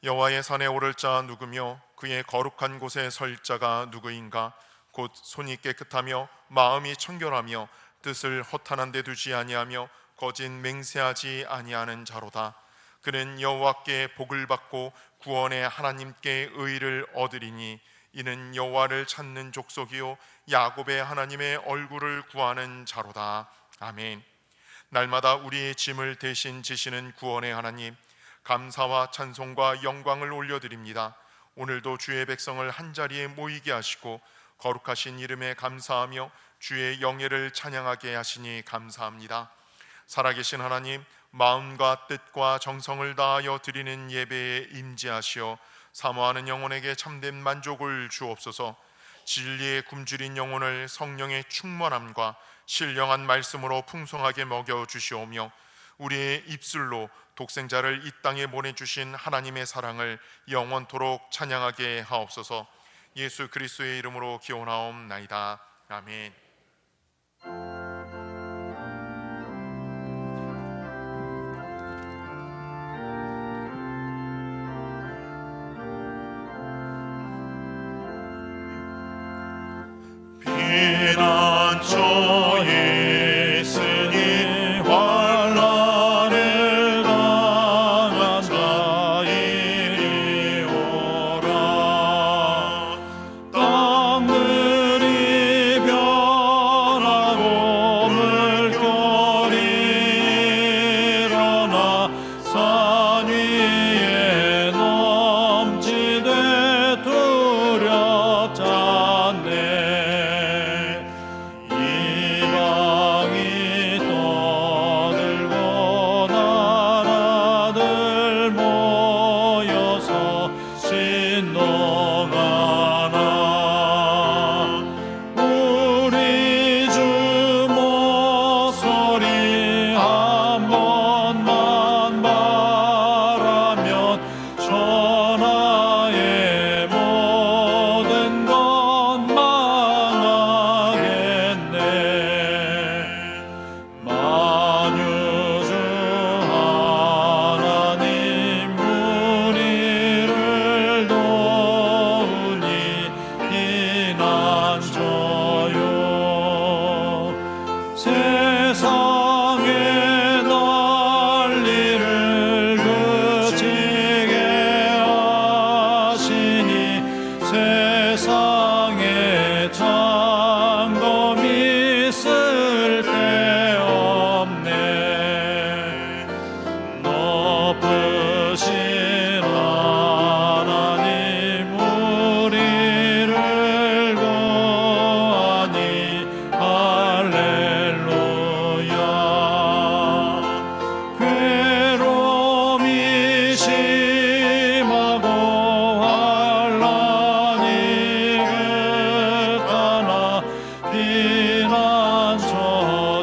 여호와의 산에 오를 자 누구며 그의 거룩한 곳에 설 자가 누구인가? 곧 손이 깨끗하며 마음이 청결하며 뜻을 허탄한 데 두지 아니하며 거짓 맹세하지 아니하는 자로다. 그는 여호와께 복을 받고 구원의 하나님께 의를 얻으리니 이는 여호와를 찾는 족속이요 야곱의 하나님의 얼굴을 구하는 자로다. 아멘. 날마다 우리의 짐을 대신 지시는 구원의 하나님, 감사와 찬송과 영광을 올려드립니다. 오늘도 주의 백성을 한자리에 모이게 하시고 거룩하신 이름에 감사하며 주의 영예를 찬양하게 하시니 감사합니다. 살아계신 하나님, 마음과 뜻과 정성을 다하여 드리는 예배에 임재하시어 사모하는 영혼에게 참된 만족을 주옵소서. 진리의 굶주린 영혼을 성령의 충만함과 신령한 말씀으로 풍성하게 먹여주시오며 우리의 입술로 독생자를 이 땅에 보내주신 하나님의 사랑을 영원토록 찬양하게 하옵소서. 예수 그리스도의 이름으로 기원하옵나이다. 아멘. 피난처에 있으니 환난을 당한 자 이리 오라. 땅들이 변하고 물결이 일어나 산 위에 넘치되 두렵지 않네. 이방이 떠들고 나라들 모여서 신동하나. 우리 주 목소리 한 번만 바라면 천하의 모든 것 망하겠네. 만유주 하나님 우리를 도우니 피난처요. 세상의 난리를 그치게 하시니 세상에 장검이 있을 데 없네. 높으신 하나님 우리를 구하니 할렐루야. 괴로움이 심하고 환난이 극하나 피난처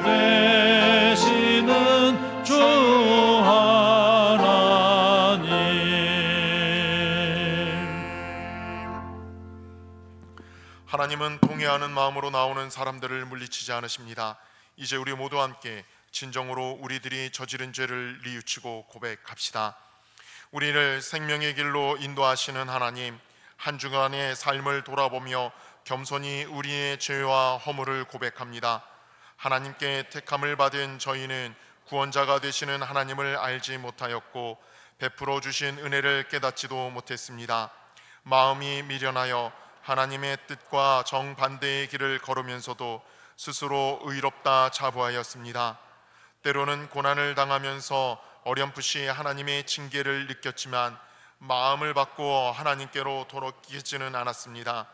되시는 주 하나님. 하나님은 통회하는 마음으로 나오는 사람들을 물리치지 않으십니다. 이제 우리 모두 함께 진정으로 우리들이 저지른 죄를 뉘우치고 고백합시다. 우리를 생명의 길로 인도하시는 하나님, 한 주간의 삶을 돌아보며 겸손히 우리의 죄와 허물을 고백합니다. 하나님께 택함을 받은 저희는 구원자가 되시는 하나님을 알지 못하였고 베풀어 주신 은혜를 깨닫지도 못했습니다. 마음이 미련하여 하나님의 뜻과 정반대의 길을 걸으면서도 스스로 의롭다 자부하였습니다. 때로는 고난을 당하면서 어렴풋이 하나님의 징계를 느꼈지만 마음을 바꾸어 하나님께로 돌이키지는 않았습니다.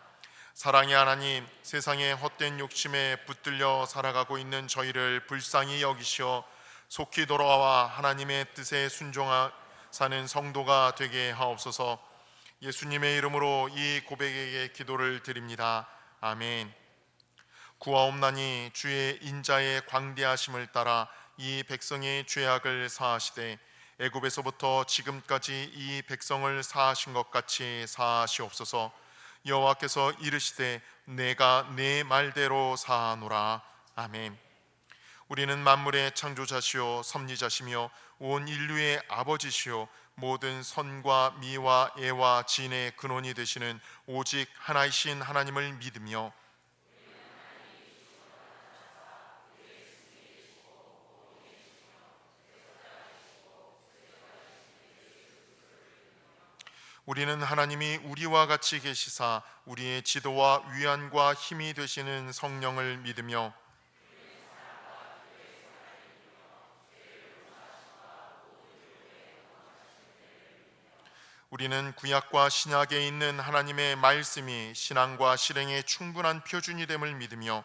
사랑의 하나님, 세상의 헛된 욕심에 붙들려 살아가고 있는 저희를 불쌍히 여기시어 속히 돌아와 하나님의 뜻에 순종하 사는 성도가 되게 하옵소서. 예수님의 이름으로 이 고백에게 기도를 드립니다. 아멘. 구하옵나니 주의 인자의 광대하심을 따라 이 백성의 죄악을 사하시되 애굽에서부터 지금까지 이 백성을 사하신 것 같이 사하시옵소서. 여호와께서 이르시되 내가 내 말대로 사하노라. 아멘. 우리는 만물의 창조자시요 섭리자시며 온 인류의 아버지시요 모든 선과 미와 애와 진의 근원이 되시는 오직 하나이신 하나님을 믿으며 우리는 하나님이 우리와 같이 계시사 우리의 지도와 위안과 힘이 되시는 성령을 믿으며 우리는 구약과 신약에 있는 하나님의 말씀이 신앙과 실행의 충분한 표준이 됨을 믿으며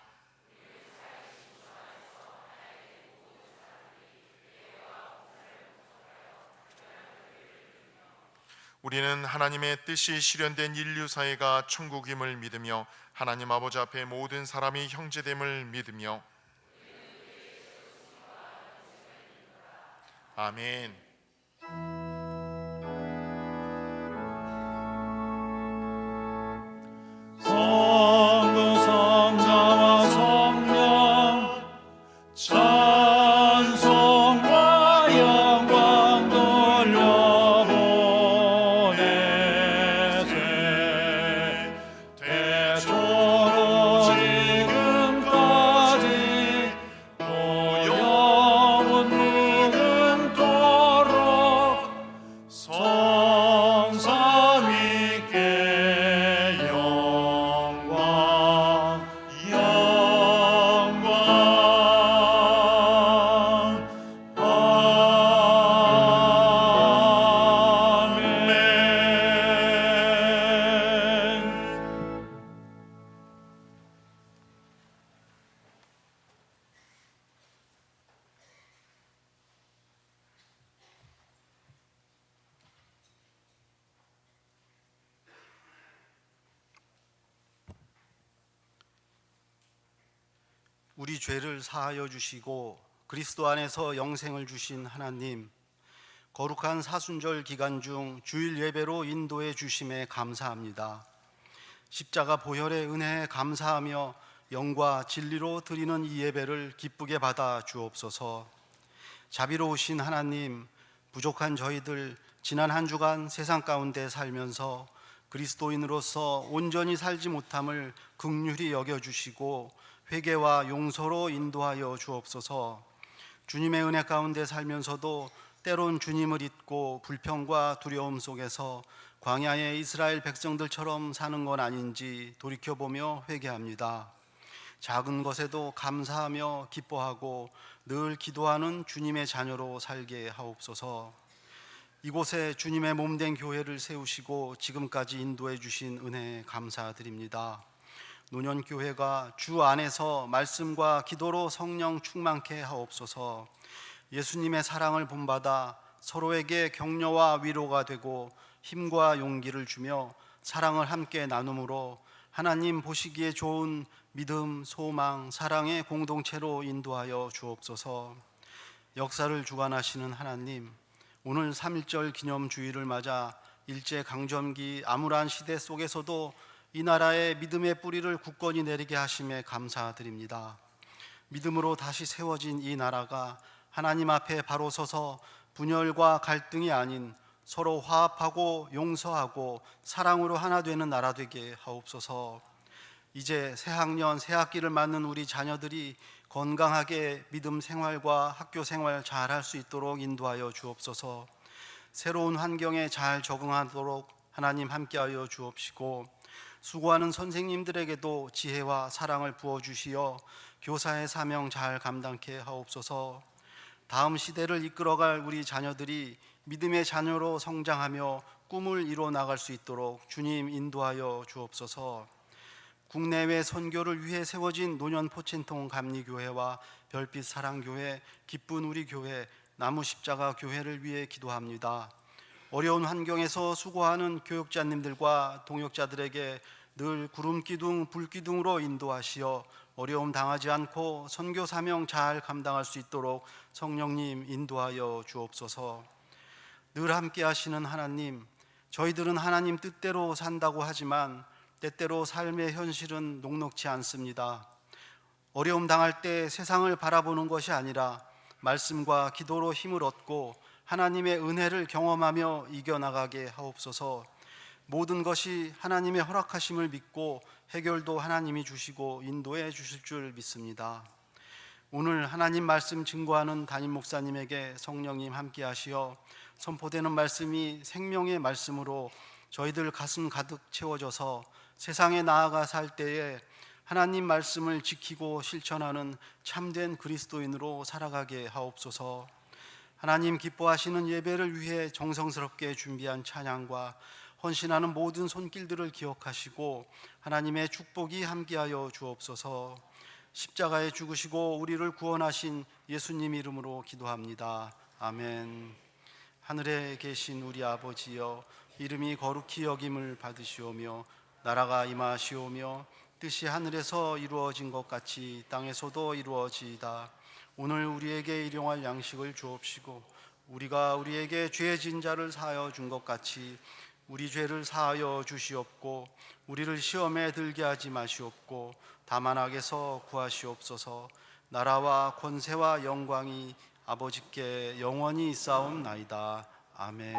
우리는 하나님의 뜻이 실현된 인류 사회가 천국임을 믿으며 하나님 아버지 앞에 모든 사람이 형제됨을 믿으며 아멘. 성부 성자와 성령 찬송과 영광 돌려보내세 대초로 지금까지 또 영원 무궁토록 성삼위께 영광 아멘. 우리 죄를 사하여 주시고 그리스도 안에서 영생을 주신 하나님, 거룩한 사순절 기간 중 주일 예배로 인도해 주심에 감사합니다. 십자가 보혈의 은혜에 감사하며 영과 진리로 드리는 이 예배를 기쁘게 받아 주옵소서. 자비로우신 하나님, 부족한 저희들 지난 한 주간 세상 가운데 살면서 그리스도인으로서 온전히 살지 못함을 긍휼히 여겨주시고 회개와 용서로 인도하여 주옵소서. 주님의 은혜 가운데 살면서도 때론 주님을 잊고 불평과 두려움 속에서 광야의 이스라엘 백성들처럼 사는 건 아닌지 돌이켜보며 회개합니다. 작은 것에도 감사하며 기뻐하고 늘 기도하는 주님의 자녀로 살게 하옵소서. 이곳에 주님의 몸된 교회를 세우시고 지금까지 인도해 주신 은혜에 감사드립니다. 노년교회가 주 안에서 말씀과 기도로 성령 충만케 하옵소서. 예수님의 사랑을 본받아 서로에게 격려와 위로가 되고 힘과 용기를 주며 사랑을 함께 나눔으로 하나님 보시기에 좋은 믿음, 소망, 사랑의 공동체로 인도하여 주옵소서. 역사를 주관하시는 하나님, 오늘 3.1절 기념주의를 맞아 일제강점기 암울한 시대 속에서도 이 나라의 믿음의 뿌리를 굳건히 내리게 하심에 감사드립니다. 믿음으로 다시 세워진 이 나라가 하나님 앞에 바로 서서 분열과 갈등이 아닌 서로 화합하고 용서하고 사랑으로 하나 되는 나라 되게 하옵소서. 이제 새학년 새학기를 맞는 우리 자녀들이 건강하게 믿음 생활과 학교 생활 잘 할 수 있도록 인도하여 주옵소서. 새로운 환경에 잘 적응하도록 하나님 함께하여 주옵시고, 수고하는 선생님들에게도 지혜와 사랑을 부어주시어 교사의 사명 잘 감당케 하옵소서. 다음 시대를 이끌어갈 우리 자녀들이 믿음의 자녀로 성장하며 꿈을 이뤄 나갈 수 있도록 주님 인도하여 주옵소서. 국내외 선교를 위해 세워진 노년 포친통 감리교회와 별빛 사랑교회, 기쁜 우리 교회, 나무 십자가 교회를 위해 기도합니다. 어려운 환경에서 수고하는 교육자님들과 동역자들에게 늘 구름기둥, 불기둥으로 인도하시어 어려움 당하지 않고 선교 사명 잘 감당할 수 있도록 성령님 인도하여 주옵소서. 늘 함께 하시는 하나님, 저희들은 하나님 뜻대로 산다고 하지만 때때로 삶의 현실은 녹록지 않습니다. 어려움 당할 때 세상을 바라보는 것이 아니라 말씀과 기도로 힘을 얻고 하나님의 은혜를 경험하며 이겨나가게 하옵소서. 모든 것이 하나님의 허락하심을 믿고 해결도 하나님이 주시고 인도해 주실 줄 믿습니다. 오늘 하나님 말씀 증거하는 담임 목사님에게 성령님 함께 하시어 선포되는 말씀이 생명의 말씀으로 저희들 가슴 가득 채워져서 세상에 나아가 살 때에 하나님 말씀을 지키고 실천하는 참된 그리스도인으로 살아가게 하옵소서. 하나님 기뻐하시는 예배를 위해 정성스럽게 준비한 찬양과 헌신하는 모든 손길들을 기억하시고 하나님의 축복이 함께하여 주옵소서. 십자가에 죽으시고 우리를 구원하신 예수님 이름으로 기도합니다. 아멘. 하늘에 계신 우리 아버지여, 이름이 거룩히 여김을 받으시오며 나라가 임하시오며 뜻이 하늘에서 이루어진 것 같이 땅에서도 이루어지이다. 오늘 우리에게 일용할 양식을 주옵시고 우리가 우리에게 죄 진 자를 사하여 준 것 같이 우리 죄를 사하여 주시옵고 우리를 시험에 들게 하지 마시옵고 다만 악에서 구하시옵소서. 나라와 권세와 영광이 아버지께 영원히 있사옵나이다. 아멘.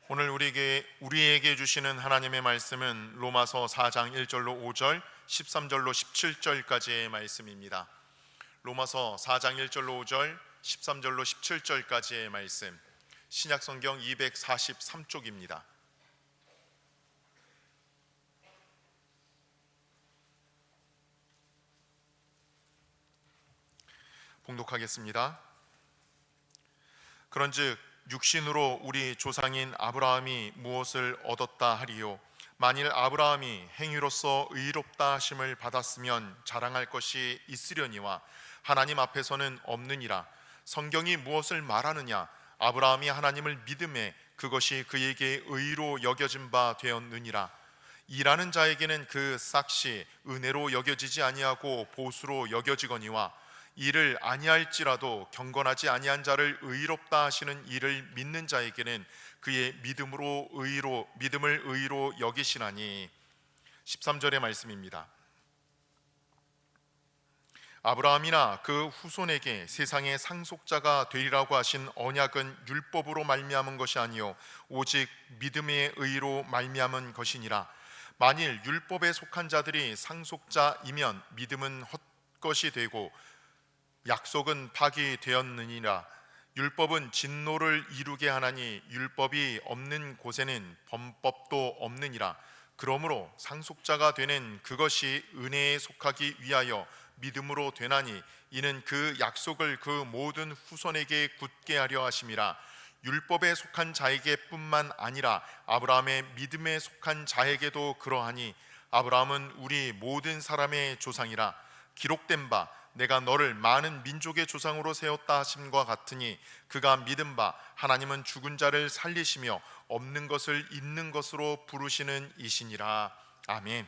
오늘 우리에게 주시는 하나님의 말씀은 로마서 4장 1절로 5절, 13절로 17절까지의 말씀입니다. 로마서 4장 1절로 5절, 13절로 17절까지의 말씀, 신약성경 243쪽입니다. 봉독하겠습니다. 그런즉 육신으로 우리 조상인 아브라함이 무엇을 얻었다 하리요? 만일 아브라함이 행위로서 의롭다 하심을 받았으면 자랑할 것이 있으려니와 하나님 앞에서는 없느니라. 성경이 무엇을 말하느냐? 아브라함이 하나님을 믿음에 그것이 그에게 의로 여겨진 바 되었느니라. 일하는 자에게는 그 싹시 은혜로 여겨지지 아니하고 보수로 여겨지거니와 이를 아니할지라도 경건하지 아니한 자를 의롭다 하시는 이를 믿는 자에게는 그의 믿음을 의로 여기시나니. 13절의 말씀입니다. 아브라함이나 그 후손에게 세상의 상속자가 되리라고 하신 언약은 율법으로 말미암은 것이 아니요 오직 믿음의 의로 말미암은 것이니라. 만일 율법에 속한 자들이 상속자이면 믿음은 헛것이 되고 약속은 파기되었느니라. 율법은 진노를 이루게 하나니 율법이 없는 곳에는 범법도 없느니라. 그러므로 상속자가 되는 그것이 은혜에 속하기 위하여 믿음으로 되나니 이는 그 약속을 그 모든 후손에게 굳게 하려 하심이라. 율법에 속한 자에게 뿐만 아니라 아브라함의 믿음에 속한 자에게도 그러하니 아브라함은 우리 모든 사람의 조상이라. 기록된 바 내가 너를 많은 민족의 조상으로 세웠다 하심과 같으니 그가 믿은 바 하나님은 죽은 자를 살리시며 없는 것을 있는 것으로 부르시는 이시니라. 아멘.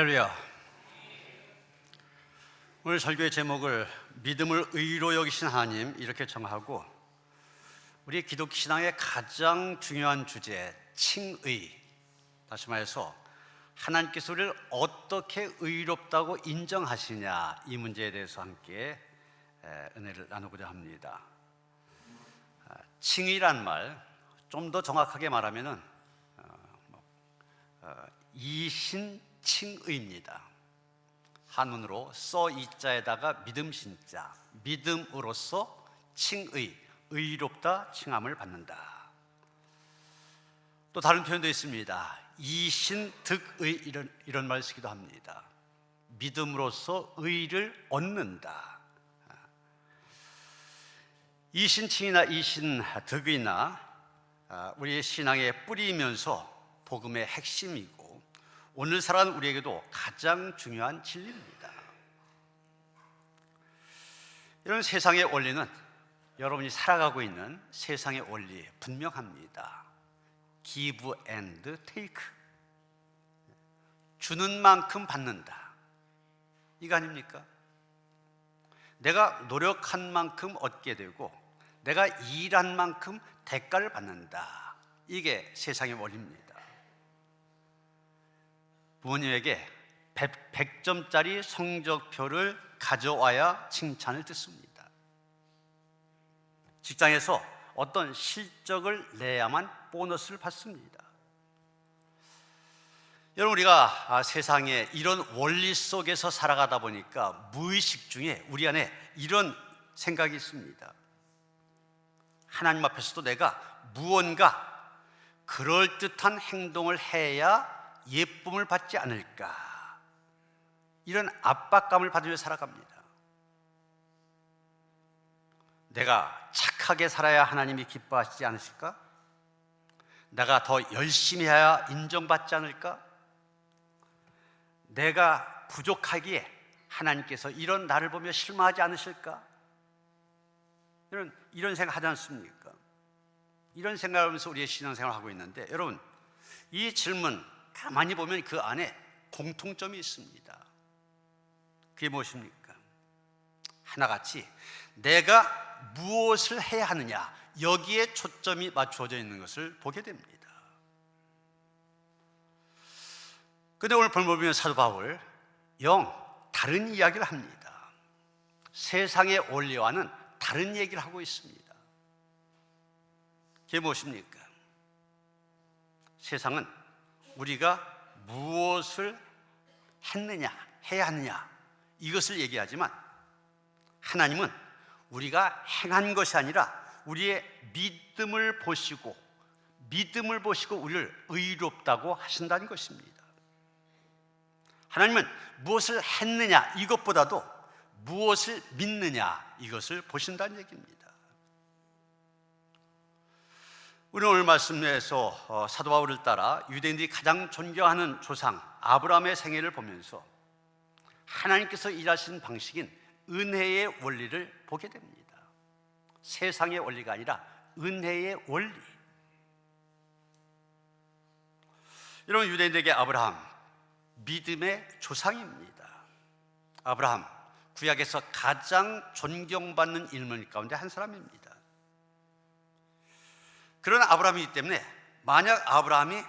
할렐루야. 오늘 설교의 제목을 믿음을 의로 여기신 하나님 이렇게 정하고, 우리 기독교 신앙의 가장 중요한 주제 칭의, 다시 말해서 하나님께서 우리를 어떻게 의롭다고 인정하시냐, 이 문제에 대해서 함께 은혜를 나누고자 합니다. 칭의란 말, 좀 더 정확하게 말하면은 이신칭의입니다. 한문으로 써 이자에다가 믿음 신자, 믿음으로써 칭의, 의롭다 칭함을 받는다. 또 다른 표현도 있습니다. 이신득의, 이런 말 쓰기도 합니다. 믿음으로써 의를 얻는다. 이신칭이나 이신득이나 우리의 신앙의 뿌리이면서 복음의 핵심이고, 오늘 살아가는 우리에게도 가장 중요한 진리입니다. 이런 세상의 원리는 여러분이 살아가고 있는 세상의 원리에 분명합니다. Give and take. 주는 만큼 받는다, 이거 아닙니까? 내가 노력한 만큼 얻게 되고, 내가 일한 만큼 대가를 받는다, 이게 세상의 원리입니다. 부모님에게 100점짜리 성적표를 가져와야 칭찬을 듣습니다. 직장에서 어떤 실적을 내야만 보너스를 받습니다. 여러분, 우리가 세상에 이런 원리 속에서 살아가다 보니까 무의식 중에 우리 안에 이런 생각이 있습니다. 하나님 앞에서도 내가 무언가 그럴듯한 행동을 해야 예쁨을 받지 않을까, 이런 압박감을 받으며 살아갑니다. 내가 착하게 살아야 하나님이 기뻐하시지 않으실까? 내가 더 열심히 해야 인정받지 않을까? 내가 부족하기에 하나님께서 이런 나를 보며 실망하지 않으실까? 이런 생각 하지 않습니까? 이런 생각을 하면서 우리의 신앙생활을 하고 있는데, 여러분, 이 질문 가만히 보면 그 안에 공통점이 있습니다. 그게 무엇입니까? 하나같이 내가 무엇을 해야 하느냐, 여기에 초점이 맞추어져 있는 것을 보게 됩니다. 그런데 오늘 본문을 보면 사도 바울 다른 이야기를 합니다. 세상의 원리와는 다른 얘기를 하고 있습니다. 그게 무엇입니까? 세상은 우리가 무엇을 했느냐, 해야 하느냐, 이것을 얘기하지만, 하나님은 우리가 행한 것이 아니라 우리의 믿음을 보시고 우리를 의롭다고 하신다는 것입니다. 하나님은 무엇을 했느냐, 이것보다도 무엇을 믿느냐, 이것을 보신다는 얘기입니다. 우리는 오늘 말씀에서 사도 바울을 따라 유대인들이 가장 존경하는 조상 아브라함의 생애를 보면서 하나님께서 일하신 방식인 은혜의 원리를 보게 됩니다. 세상의 원리가 아니라 은혜의 원리. 여러분, 유대인들에게 아브라함, 믿음의 조상입니다. 아브라함, 구약에서 가장 존경받는 인물 가운데 한 사람입니다. 그런 아브라함이기 때문에 만약 아브라함이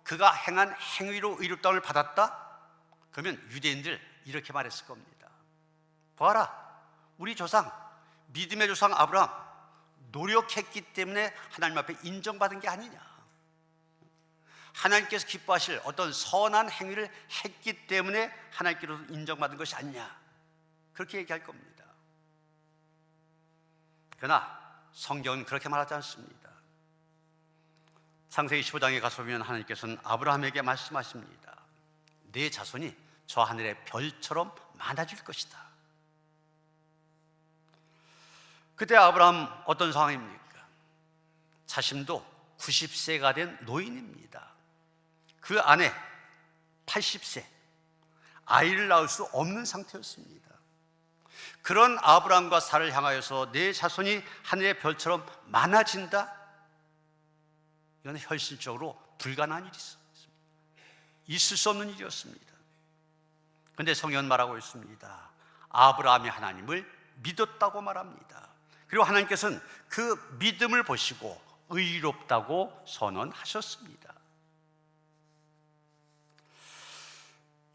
그가 행한 행위로 의롭다움을 받았다, 그러면 유대인들 이렇게 말했을 겁니다. 봐라, 우리 조상, 믿음의 조상 아브라함 노력했기 때문에 하나님 앞에 인정받은 게 아니냐, 하나님께서 기뻐하실 어떤 선한 행위를 했기 때문에 하나님께로 인정받은 것이 아니냐, 그렇게 얘기할 겁니다. 그러나 성경은 그렇게 말하지 않습니다. 창세기 15장에 가서 보면 하나님께서는 아브라함에게 말씀하십니다. 내 자손이 저 하늘의 별처럼 많아질 것이다. 그때 아브라함 어떤 상황입니까? 자신도 90세가 된 노인입니다. 그 아내 80세, 아이를 낳을 수 없는 상태였습니다. 그런 아브라함과 사라를 향하여서 내 자손이 하늘의 별처럼 많아진다? 이건 현실적으로 불가능한 일이 있습니다. 있을 수 없는 일이었습니다. 그런데 성경은 말하고 있습니다. 아브라함이 하나님을 믿었다고 말합니다. 그리고 하나님께서는 그 믿음을 보시고 의롭다고 선언하셨습니다.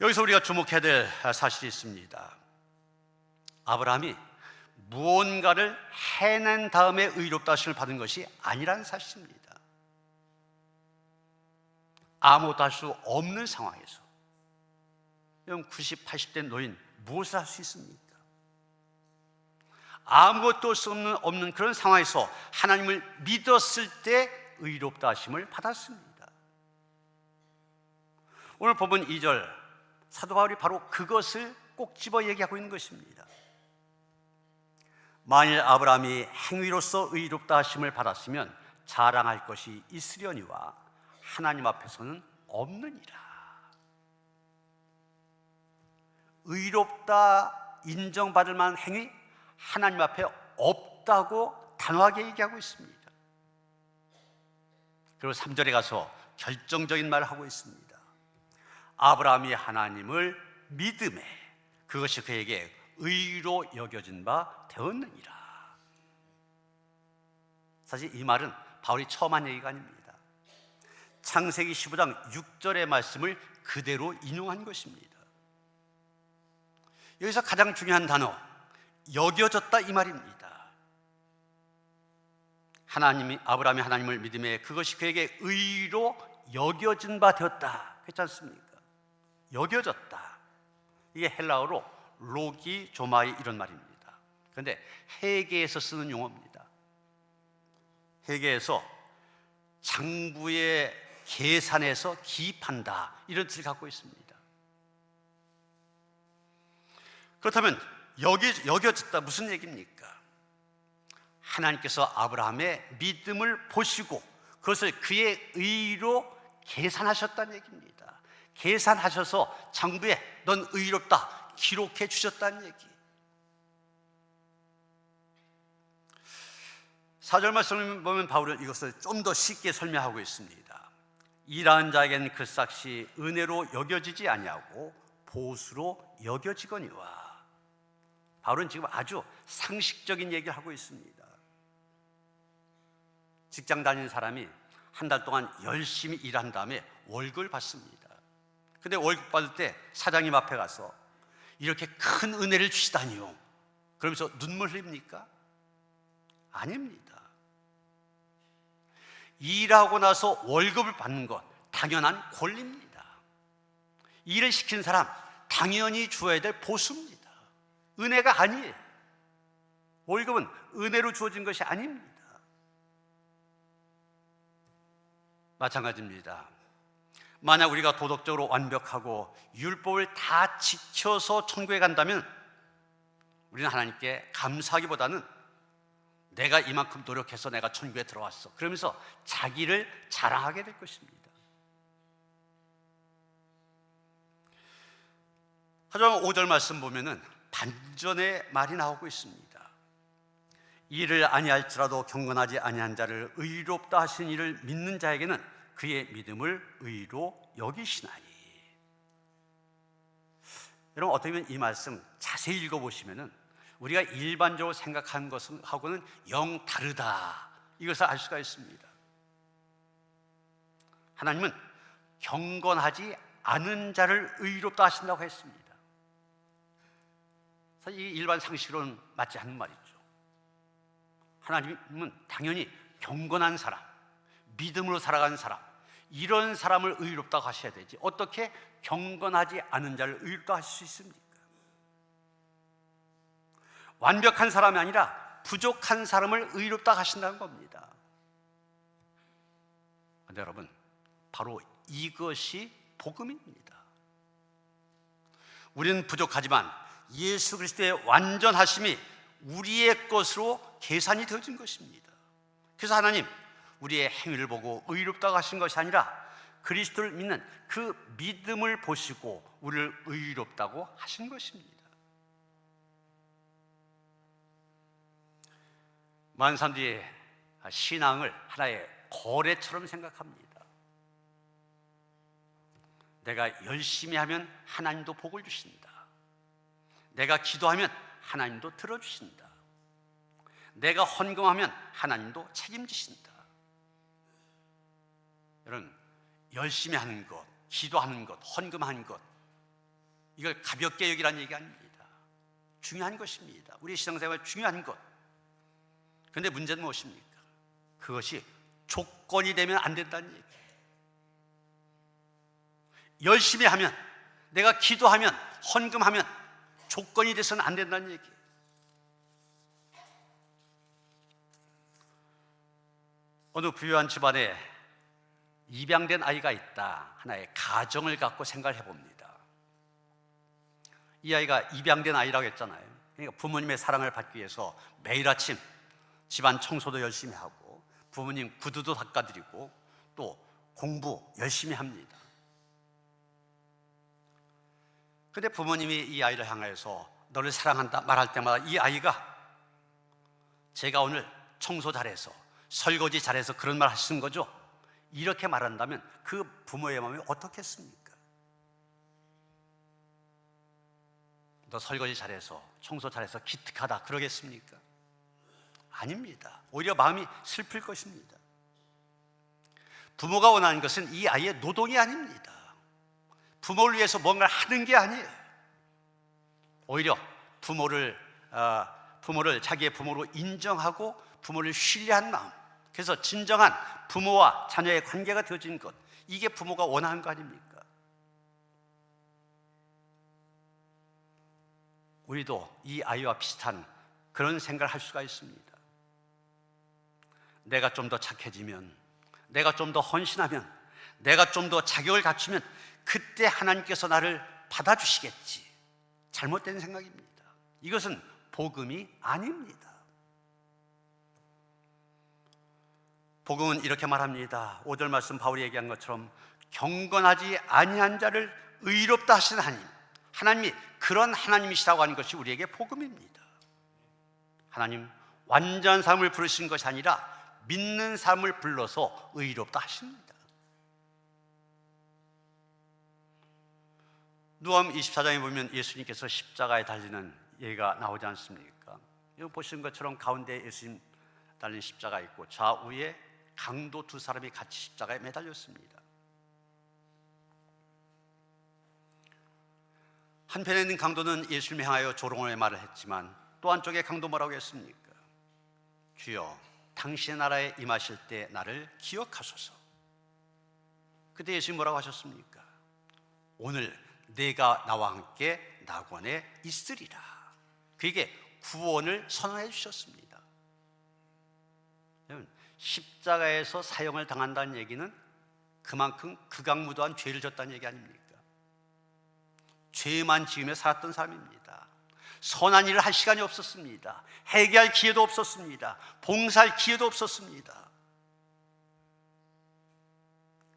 여기서 우리가 주목해야 될 사실이 있습니다. 아브라함이 무언가를 해낸 다음에 의롭다 하심을 받은 것이 아니라는 사실입니다. 아무것도 할 수 없는 상황에서 90, 80대 노인 무엇을 할 수 있습니까? 아무것도 할 수 없는 그런 상황에서 하나님을 믿었을 때 의롭다 하심을 받았습니다. 오늘 본문 2절 사도 바울이 바로 그것을 꼭 집어 얘기하고 있는 것입니다. 만일 아브라함이 행위로서 의롭다 하심을 받았으면 자랑할 것이 있으려니와 하나님 앞에서는 없느니라. 의롭다 인정받을 만한 행위 하나님 앞에 없다고 단호하게 얘기하고 있습니다. 그리고 3절에 가서 결정적인 말을 하고 있습니다. 아브라함이 하나님을 믿음에 그것이 그에게 의로 여겨진 바 되었느니라. 사실 이 말은 바울이 처음 한 얘기가 아닙니다. 창세기 15장 6절의 말씀을 그대로 인용한 것입니다. 여기서 가장 중요한 단어 여겨졌다 이 말입니다. 아브라함이 하나님을 믿음에 그것이 그에게 의로 여겨진 바 되었다 그렇지 않습니까? 여겨졌다. 이게 헬라어로 로기 조마이 이런 말입니다. 그런데 회계에서 쓰는 용어입니다. 회계에서 장부의 계산에서 기입한다 이런 뜻을 갖고 있습니다. 그렇다면 여겨졌다 무슨 얘기입니까? 하나님께서 아브라함의 믿음을 보시고 그것을 그의 의로 계산하셨다는 얘기입니다. 계산하셔서 장부에 넌 의롭다 기록해 주셨다는 얘기. 4절 말씀을 보면 바울은 이것을 좀 더 쉽게 설명하고 있습니다. 일하는 자에게는 그 삭시 은혜로 여겨지지 아니하고 보수로 여겨지거니와. 바울은 지금 아주 상식적인 얘기를 하고 있습니다. 직장 다니는 사람이 한 달 동안 열심히 일한 다음에 월급을 받습니다. 근데 월급 받을 때 사장님 앞에 가서 이렇게 큰 은혜를 주시다니요 그러면서 눈물 흘립니까? 아닙니다. 일하고 나서 월급을 받는 것 당연한 권리입니다. 일을 시킨 사람 당연히 주어야 될 보수입니다. 은혜가 아니에요. 월급은 은혜로 주어진 것이 아닙니다. 마찬가지입니다. 만약 우리가 도덕적으로 완벽하고 율법을 다 지켜서 천국에 간다면 우리는 하나님께 감사하기보다는 내가 이만큼 노력해서 내가 천국에 들어왔어 그러면서 자기를 자랑하게 될 것입니다. 하지만 5절 말씀 보면은 반전의 말이 나오고 있습니다. 이를 아니할지라도 경건하지 아니한 자를 의롭다 하신 이를 믿는 자에게는 그의 믿음을 의로 여기시나니. 여러분 어떻게 보면 이 말씀 자세히 읽어보시면은 우리가 일반적으로 생각하는 것하고는 영 다르다 이것을 알 수가 있습니다. 하나님은 경건하지 않은 자를 의롭다 하신다고 했습니다. 사실 이 일반 상식으로는 맞지 않는 말이죠. 하나님은 당연히 경건한 사람, 믿음으로 살아가는 사람, 이런 사람을 의롭다고 하셔야 되지 어떻게 경건하지 않은 자를 의롭다 하실 수 있습니까? 완벽한 사람이 아니라 부족한 사람을 의롭다 하신다는 겁니다. 그런데 여러분 바로 이것이 복음입니다. 우리는 부족하지만 예수 그리스도의 완전하심이 우리의 것으로 계산이 되어진 것입니다. 그래서 하나님 우리의 행위를 보고 의롭다고 하신 것이 아니라 그리스도를 믿는 그 믿음을 보시고 우리를 의롭다고 하신 것입니다. 많은 사람들이 신앙을 하나의 거래처럼 생각합니다. 내가 열심히 하면 하나님도 복을 주신다. 내가 기도하면 하나님도 들어주신다. 내가 헌금하면 하나님도 책임지신다. 여러분, 열심히 하는 것, 기도하는 것, 헌금하는 것, 이걸 가볍게 여기라는 얘기 아닙니다. 중요한 것입니다. 우리 신앙생활 중요한 것. 그런데 문제는 무엇입니까? 그것이 조건이 되면 안 된다는 얘기예요. 열심히 하면, 내가 기도하면, 헌금하면 조건이 돼서는 안 된다는 얘기예요. 어느 부유한 집안에 입양된 아이가 있다. 하나의 가정을 갖고 생각을 해봅니다. 이 아이가 입양된 아이라고 했잖아요. 그러니까 부모님의 사랑을 받기 위해서 매일 아침 집안 청소도 열심히 하고 부모님 구두도 닦아드리고 또 공부 열심히 합니다. 근데 부모님이 이 아이를 향해서 너를 사랑한다 말할 때마다 이 아이가 제가 오늘 청소 잘해서 설거지 잘해서 그런 말 하시는 거죠? 이렇게 말한다면 그 부모의 마음이 어떻겠습니까? 너 설거지 잘해서 청소 잘해서 기특하다 그러겠습니까? 아닙니다. 오히려 마음이 슬플 것입니다. 부모가 원하는 것은 이 아이의 노동이 아닙니다. 부모를 위해서 뭔가를 하는 게 아니에요. 오히려 부모를 자기의 부모로 인정하고 부모를 신뢰한 마음, 그래서 진정한 부모와 자녀의 관계가 되어진 것, 이게 부모가 원하는 거 아닙니까? 우리도 이 아이와 비슷한 그런 생각을 할 수가 있습니다. 내가 좀 더 착해지면, 내가 좀 더 헌신하면, 내가 좀 더 자격을 갖추면 그때 하나님께서 나를 받아주시겠지. 잘못된 생각입니다. 이것은 복음이 아닙니다. 복음은 이렇게 말합니다. 5절 말씀 바울이 얘기한 것처럼 경건하지 아니한 자를 의롭다 하시는 하나님, 하나님이 그런 하나님이시라고 하는 것이 우리에게 복음입니다. 하나님 완전한 삶을 부르신 것이 아니라 믿는 삶을 불러서 의롭다 하십니다. 누가복음 24장에 보면 예수님께서 십자가에 달리는 예가 나오지 않습니까? 여기 보시는 것처럼 가운데 예수님 달린 십자가 있고 좌우에 강도 두 사람이 같이 십자가에 매달렸습니다. 한편에 있는 강도는 예수님을 향하여 조롱의 말을 했지만 또 한쪽의 강도 뭐라고 했습니까? 주여, 당신의 나라에 임하실 때 나를 기억하소서. 그때 예수님 뭐라고 하셨습니까? 오늘 내가 나와 함께 낙원에 있으리라. 그에게 구원을 선언해 주셨습니다. 십자가에서 사형을 당한다는 얘기는 그만큼 극악무도한 죄를 졌다는 얘기 아닙니까? 죄만 지으며 살았던 사람입니다. 선한 일을 할 시간이 없었습니다. 회개할 기회도 없었습니다. 봉사할 기회도 없었습니다.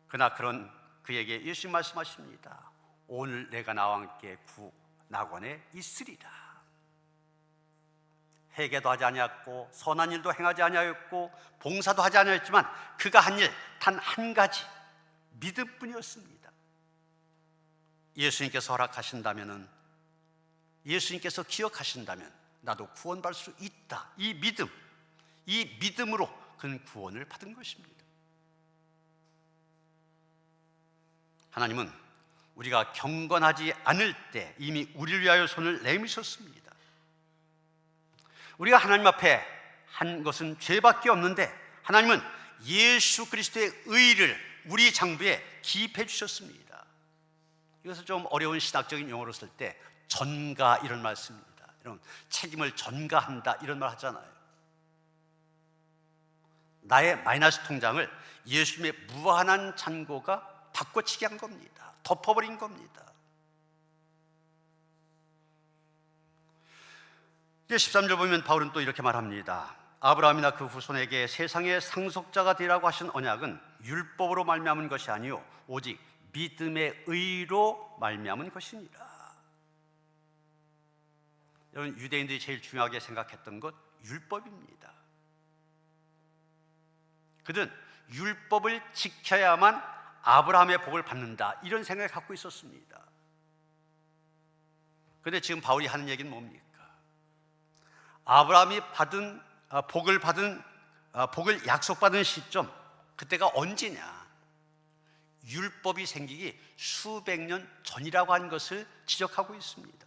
그러나 그런 그에게 예수님 말씀하십니다. 오늘 내가 나와 함께 낙원에 있으리라. 회개도 하지 아니했고 선한 일도 행하지 아니하였고 봉사도 하지 아니하였지만 그가 한 일 단 한 가지, 믿음뿐이었습니다. 예수님께서 허락하신다면은, 예수님께서 기억하신다면 나도 구원받을 수 있다. 이 믿음으로 그는 구원을 받은 것입니다. 하나님은 우리가 경건하지 않을 때 이미 우리를 위하여 손을 내미셨습니다. 우리가 하나님 앞에 한 것은 죄밖에 없는데 하나님은 예수 그리스도의 의를 우리 장부에 기입해 주셨습니다. 이것을 좀 어려운 신학적인 용어로 쓸 때 전가 이런 말 씁니다. 여러분, 책임을 전가한다 이런 말 하잖아요. 나의 마이너스 통장을 예수님의 무한한 잔고가 바꿔치기 한 겁니다. 덮어버린 겁니다. 13절 보면 바울은 또 이렇게 말합니다. 아브라함이나 그 후손에게 세상의 상속자가 되라고 하신 언약은 율법으로 말미암은 것이 아니요 오직 믿음의 의로 말미암은 것이니라. 여러분, 유대인들이 제일 중요하게 생각했던 것 율법입니다. 그들은 율법을 지켜야만 아브라함의 복을 받는다, 이런 생각을 갖고 있었습니다. 그런데 지금 바울이 하는 얘기는 뭡니까? 아브라함이 복을 약속받은 시점, 그때가 언제냐? 율법이 생기기 수백 년 전이라고 하는 것을 지적하고 있습니다.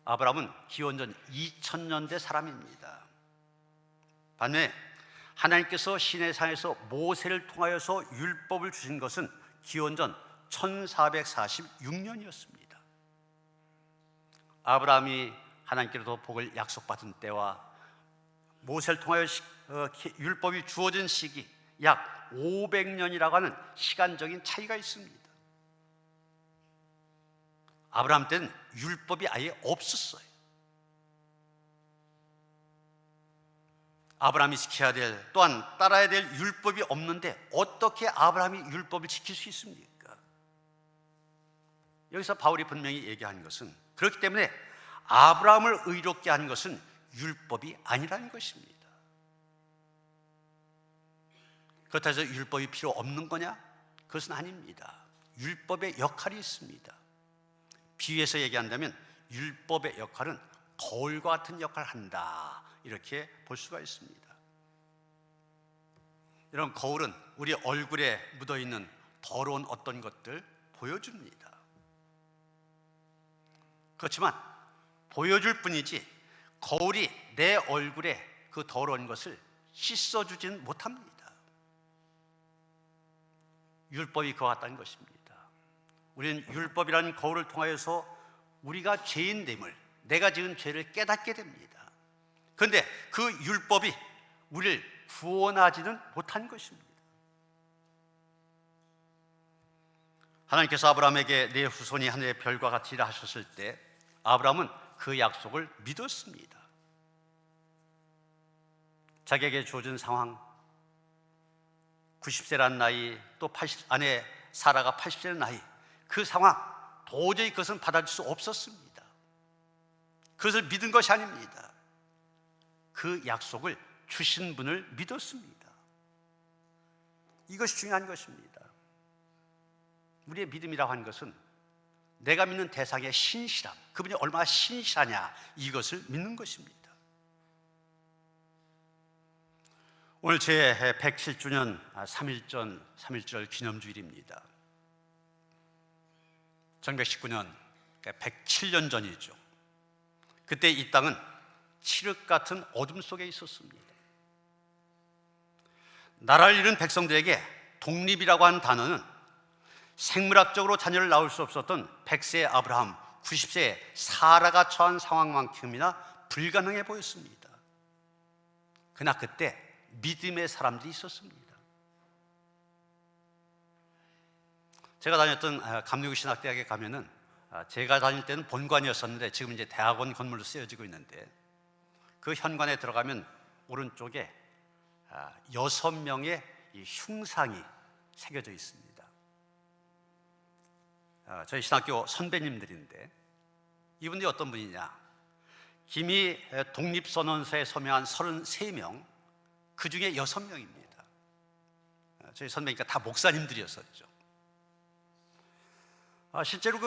아브라함은 기원전 2000년대 사람입니다. 반면에 하나님께서 시내산에서 모세를 통하여서 율법을 주신 것은 기원전 1446년이었습니다. 아브라함이 하나님께로부터 복을 약속받은 때와 모세를 통하여 율법이 주어진 시기 약 500년이라고 하는 시간적인 차이가 있습니다. 아브라함 때는 율법이 아예 없었어요. 아브라함이 지켜야 될, 또한 따라야 될 율법이 없는데 어떻게 아브라함이 율법을 지킬 수 있습니까? 여기서 바울이 분명히 얘기한 것은, 그렇기 때문에 아브라함을 의롭게 하는 것은 율법이 아니라는 것입니다. 그렇다고 해서 율법이 필요 없는 거냐? 그것은 아닙니다. 율법의 역할이 있습니다. 비유해서 얘기한다면 율법의 역할은 거울과 같은 역할을 한다, 이렇게 볼 수가 있습니다. 이런 거울은 우리 얼굴에 묻어있는 더러운 어떤 것들 보여줍니다. 그렇지만 보여줄 뿐이지 거울이 내 얼굴에 그 더러운 것을 씻어주지는 못합니다. 율법이 그와 같다는 것입니다. 우리는 율법이라는 거울을 통하여서 우리가 죄인됨을, 내가 지은 죄를 깨닫게 됩니다. 그런데 그 율법이 우리를 구원하지는 못한 것입니다. 하나님께서 아브라함에게 내 후손이 하늘의 별과 같이라 하셨을 때 아브라함은 그 약속을 믿었습니다. 자기에게 주어진 상황, 90세라는 나이, 또 아내 사라가 80세라는 나이, 그 상황 도저히 그것은 받아줄 수 없었습니다. 그것을 믿은 것이 아닙니다. 그 약속을 주신 분을 믿었습니다. 이것이 중요한 것입니다. 우리의 믿음이라고 하는 것은 내가 믿는 대상의 신실함, 그분이 얼마나 신실하냐, 이것을 믿는 것입니다. 오늘 제 107주년 3.1절 기념주일입니다. 1919년, 107년 전이죠. 그때 이 땅은 칠흑 같은 어둠 속에 있었습니다. 나라를 잃은 백성들에게 독립이라고 하는 단어는 생물학적으로 자녀를 낳을 수 없었던 100세의 아브라함, 90세의 사라가 처한 상황만큼이나 불가능해 보였습니다. 그러나 그때 믿음의 사람들이 있었습니다. 제가 다녔던 감리교신학대학에 가면은, 제가 다닐 때는 본관이었었는데 지금 이제 대학원 건물로 쓰여지고 있는데, 그 현관에 들어가면 오른쪽에 6명의 이 흉상이 새겨져 있습니다. 저희 신학교 선배님들인데, 이분들이 어떤 분이냐, 김이 독립선언서에 서명한 33명, 그 중에 6명입니다. 저희 선배니까 다 목사님들이었었죠. 실제로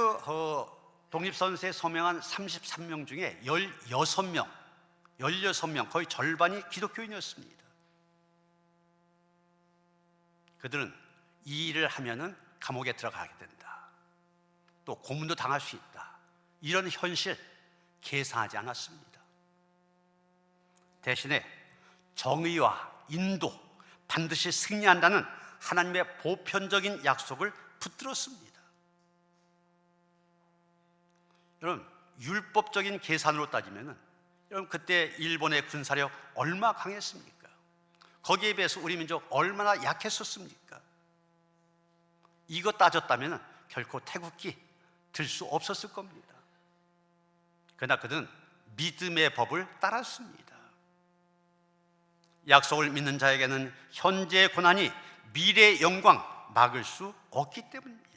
독립선언서에 서명한 33명 중에 16명, 거의 절반이 기독교인이었습니다. 그들은 이 일을 하면은 감옥에 들어가게 된다, 또 고문도 당할 수 있다, 이런 현실 계산하지 않았습니다. 대신에 정의와 인도, 반드시 승리한다는 하나님의 보편적인 약속을 붙들었습니다. 여러분, 율법적인 계산으로 따지면 여러분, 그때 일본의 군사력 얼마 강했습니까? 거기에 비해서 우리 민족 얼마나 약했었습니까? 이거 따졌다면 결코 태국기 들 수 없었을 겁니다. 그러나 그들은 믿음의 법을 따랐습니다. 약속을 믿는 자에게는 현재의 고난이 미래의 영광 막을 수 없기 때문입니다.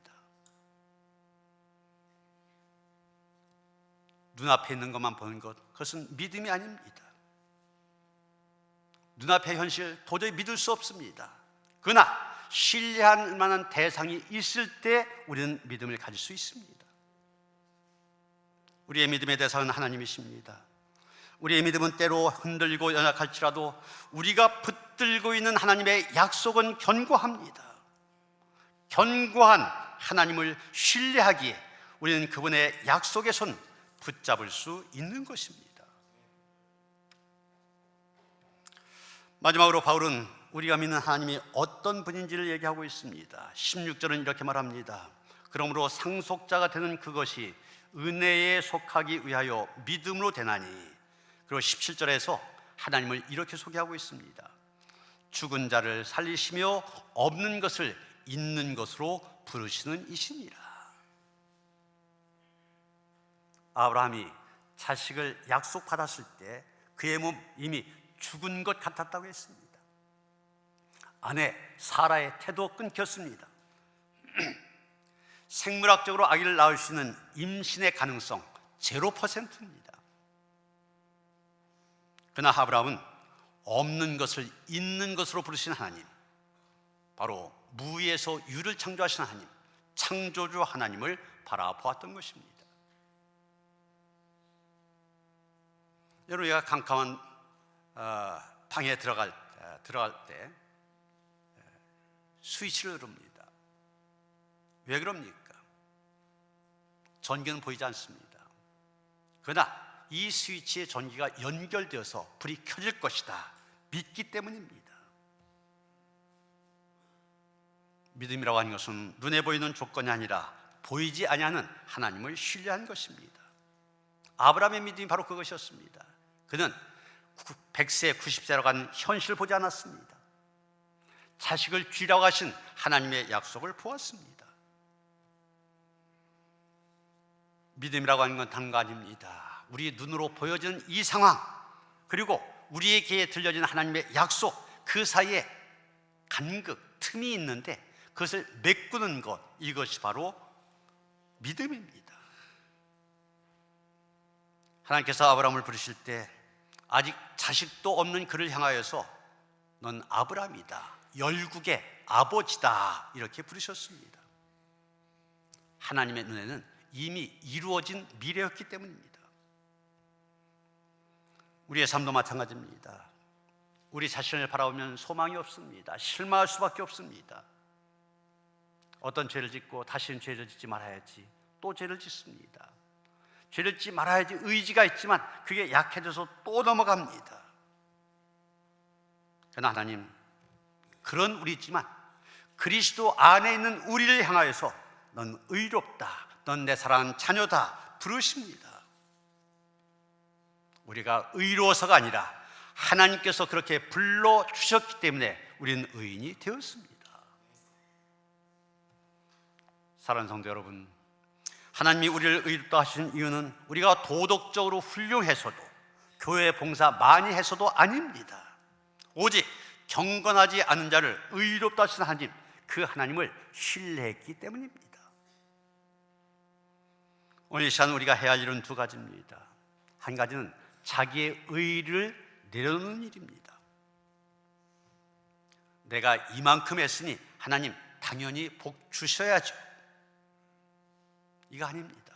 눈앞에 있는 것만 보는 것, 그것은 믿음이 아닙니다. 눈앞의 현실 도저히 믿을 수 없습니다. 그러나 신뢰할 만한 대상이 있을 때 우리는 믿음을 가질 수 있습니다. 우리의 믿음의 대상은 하나님이십니다. 우리의 믿음은 때로 흔들리고 연약할지라도 우리가 붙들고 있는 하나님의 약속은 견고합니다. 견고한 하나님을 신뢰하기에 우리는 그분의 약속의 손 붙잡을 수 있는 것입니다. 마지막으로 바울은 우리가 믿는 하나님이 어떤 분인지를 얘기하고 있습니다. 16절은 이렇게 말합니다. 그러므로 상속자가 되는 그것이 은혜에 속하기 위하여 믿음으로 되나니. 그리고 17절에서 하나님을 이렇게 소개하고 있습니다. 죽은 자를 살리시며 없는 것을 있는 것으로 부르시는 이시니라. 아브라함이 자식을 약속받았을 때 그의 몸 이미 죽은 것 같았다고 했습니다. 아내 사라의 태도 끊겼습니다. 생물학적으로 아기를 낳을 수 있는 임신의 가능성 0%입니다. 그러나 아브라함은 없는 것을 있는 것으로 부르신 하나님, 바로 무에서 유를 창조하신 하나님, 창조주 하나님을 바라보았던 것입니다. 여러분, 우리가 캄캄한 방에 들어갈 때 스위치를 누릅니다. 왜 그럽니까? 전기는 보이지 않습니다. 그러나 이 스위치의 전기가 연결되어서 불이 켜질 것이다 믿기 때문입니다. 믿음이라고 하는 것은 눈에 보이는 조건이 아니라 보이지 아니하는 하나님을 신뢰한 것입니다. 아브라함의 믿음이 바로 그것이었습니다. 그는 100세, 90세라고 하는 현실을 보지 않았습니다. 자식을 주라고 하신 하나님의 약속을 보았습니다. 믿음이라고 하는 건 다른 거 아닙니다. 우리 눈으로 보여지는 이 상황, 그리고 우리에게 들려진 하나님의 약속, 그 사이에 간극, 틈이 있는데 그것을 메꾸는 것, 이것이 바로 믿음입니다. 하나님께서 아브라함을 부르실 때 아직 자식도 없는 그를 향하여서 넌 아브라함이다, 열국의 아버지다, 이렇게 부르셨습니다. 하나님의 눈에는 이미 이루어진 미래였기 때문입니다. 우리의 삶도 마찬가지입니다. 우리 자신을 바라보면 소망이 없습니다. 실망할 수밖에 없습니다. 어떤 죄를 짓고 다시는 죄를 짓지 말아야지, 또 죄를 짓습니다. 죄를 짓지 말아야지 의지가 있지만 그게 약해져서 또 넘어갑니다. 그러나 하나님, 그런 우리 있지만 그리스도 안에 있는 우리를 향하여서 넌 의롭다, 넌 내 사랑하는 자녀다 부르십니다. 우리가 의로워서가 아니라 하나님께서 그렇게 불러주셨기 때문에 우리는 의인이 되었습니다. 사랑하는 성도 여러분, 하나님이 우리를 의롭다 하신 이유는 우리가 도덕적으로 훌륭해서도, 교회 봉사 많이 해서도 아닙니다. 오직 경건하지 않은 자를 의롭다 하신 하나님, 그 하나님을 신뢰했기 때문입니다. 오늘 이 시간 우리가 해야 할 일은 두 가지입니다. 한 가지는 자기의 의를 내려놓는 일입니다. 내가 이만큼 했으니 하나님 당연히 복 주셔야죠, 이거 아닙니다.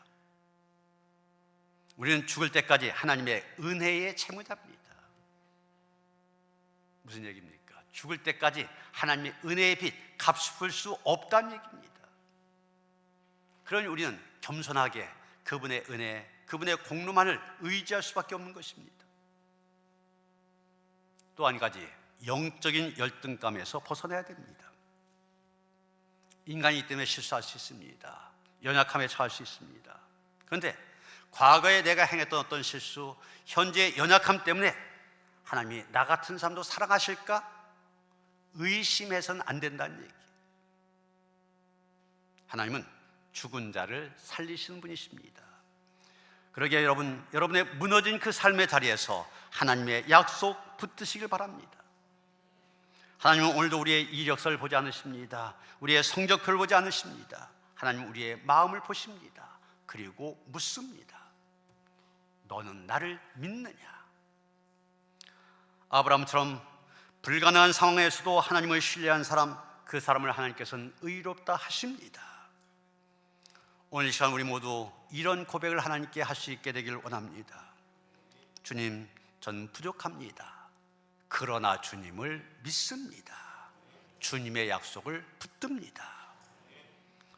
우리는 죽을 때까지 하나님의 은혜의 채무자입니다. 무슨 얘기입니까? 죽을 때까지 하나님의 은혜의 빚 갚을 수 없다는 얘기입니다. 그러니 우리는 겸손하게 그분의 은혜, 그분의 공로만을 의지할 수밖에 없는 것입니다. 또 한 가지, 영적인 열등감에서 벗어나야 됩니다. 인간이기 때문에 실수할 수 있습니다. 연약함에 처할 수 있습니다. 그런데 과거에 내가 행했던 어떤 실수, 현재의 연약함 때문에 하나님이 나 같은 사람도 사랑하실까? 의심해서는 안 된다는 얘기. 하나님은 죽은 자를 살리시는 분이십니다. 그러기에 여러분의 무너진 그 삶의 자리에서 하나님의 약속 붙드시길 바랍니다. 하나님은 오늘도 우리의 이력서를 보지 않으십니다. 우리의 성적표를 보지 않으십니다. 하나님은 우리의 마음을 보십니다. 그리고 묻습니다. 너는 나를 믿느냐? 아브라함처럼 불가능한 상황에서도 하나님을 신뢰한 사람, 그 사람을 하나님께서는 의롭다 하십니다. 오늘 이 시간 우리 모두 이런 고백을 하나님께 할 수 있게 되길 원합니다. 주님, 전 부족합니다. 그러나 주님을 믿습니다. 주님의 약속을 붙듭니다.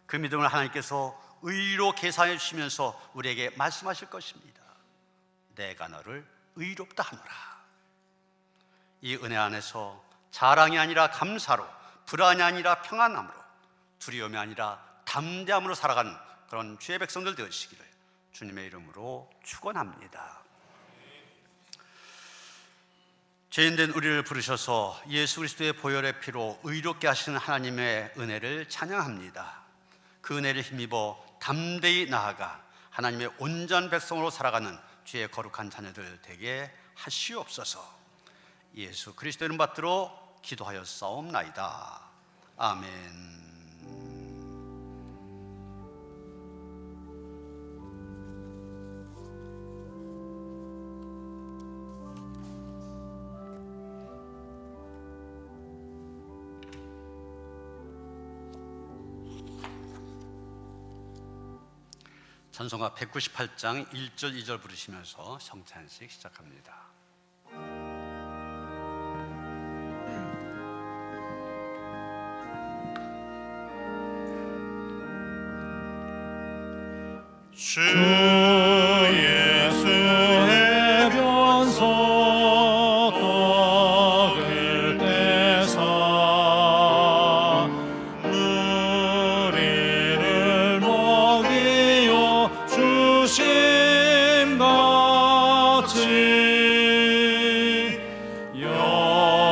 그 믿음을 하나님께서 의로 계산해 주시면서 우리에게 말씀하실 것입니다. 내가 너를 의롭다 하노라. 이 은혜 안에서 자랑이 아니라 감사로, 불안이 아니라 평안함으로, 두려움이 아니라 담대함으로 살아가는 그런 주의 백성들 되시기를 주님의 이름으로 축원합니다. 죄인된 우리를 부르셔서 예수 그리스도의 보혈의 피로 의롭게 하시는 하나님의 은혜를 찬양합니다. 그 은혜를 힘입어 담대히 나아가 하나님의 온전 백성으로 살아가는 주의 거룩한 자녀들 되게 하시옵소서. 예수 그리스도 이름 받들어 기도하여 싸움나이다. 아멘. 찬송가 198장 1절 2절 부르시면서 성찬식 시작합니다. 주 예수의 변소 떡을 떼사 우리를 먹이어 주심같이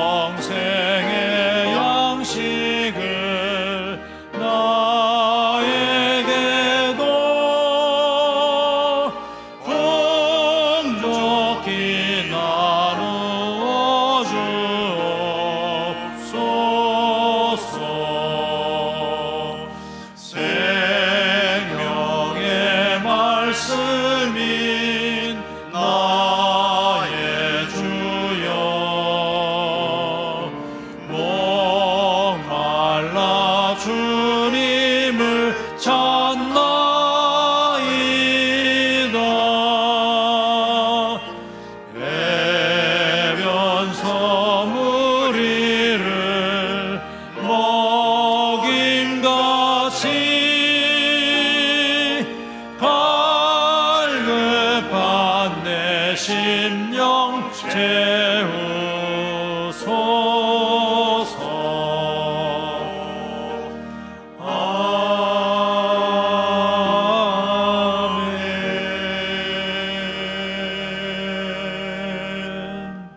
영생의 양식을 나에게도 풍족히 나누어 주옵소서. 생명의 말씀인 나의 주여, 목말라 주님을 찾나이다. 외면서 무리를 먹임같이 갈급한 내 심령 채우소서. 아멘.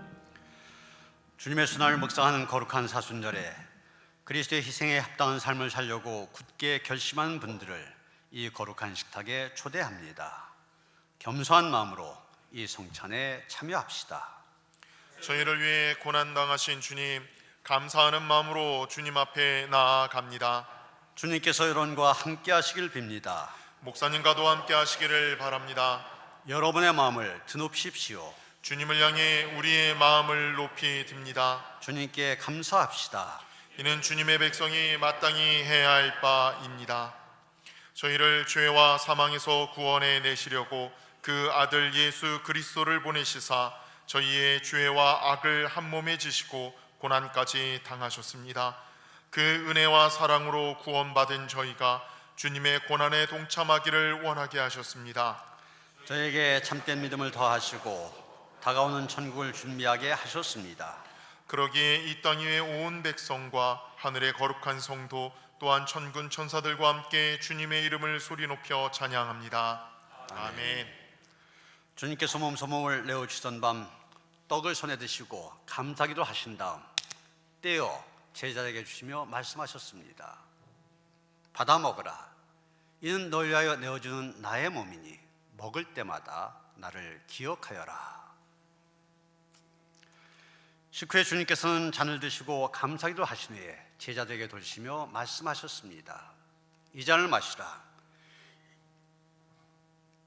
주님의 순환을 묵상하는 거룩한 사순절에 그리스도의 희생에 합당한 삶을 살려고 굳게 결심한 분들을 이 거룩한 식탁에 초대합니다. 겸손한 마음으로 이 성찬에 참여합시다. 저희를 위해 고난당하신 주님, 감사하는 마음으로 주님 앞에 나아갑니다. 주님께서 여러분과 함께 하시길 빕니다. 목사님과도 함께 하시기를 바랍니다. 여러분의 마음을 드높이십시오. 주님을 향해 우리의 마음을 높이 듭니다. 주님께 감사합시다. 이는 주님의 백성이 마땅히 해야 할 바입니다. 저희를 죄와 사망에서 구원해 내시려고 그 아들 예수 그리스도를 보내시사 저희의 죄와 악을 한 몸에 지시고 고난까지 당하셨습니다. 그 은혜와 사랑으로 구원받은 저희가 주님의 고난에 동참하기를 원하게 하셨습니다. 저에게 참된 믿음을 더하시고 다가오는 천국을 준비하게 하셨습니다. 그러기에 이 땅 위의 온 백성과 하늘의 거룩한 성도 또한 천군 천사들과 함께 주님의 이름을 소리 높여 찬양합니다. 아멘. 주님께서 몸소몸을 내어주시던 밤 떡을 손에 드시고 감사기도 하신 다음 떼어 제자에게 주시며 말씀하셨습니다. 받아 먹으라. 이는 널 위하여 내어주는 나의 몸이니 먹을 때마다 나를 기억하여라. 식후에 주님께서는 잔을 드시고 감사기도 하신 후에 제자들에게 돌리시며 말씀하셨습니다. 이 잔을 마시라.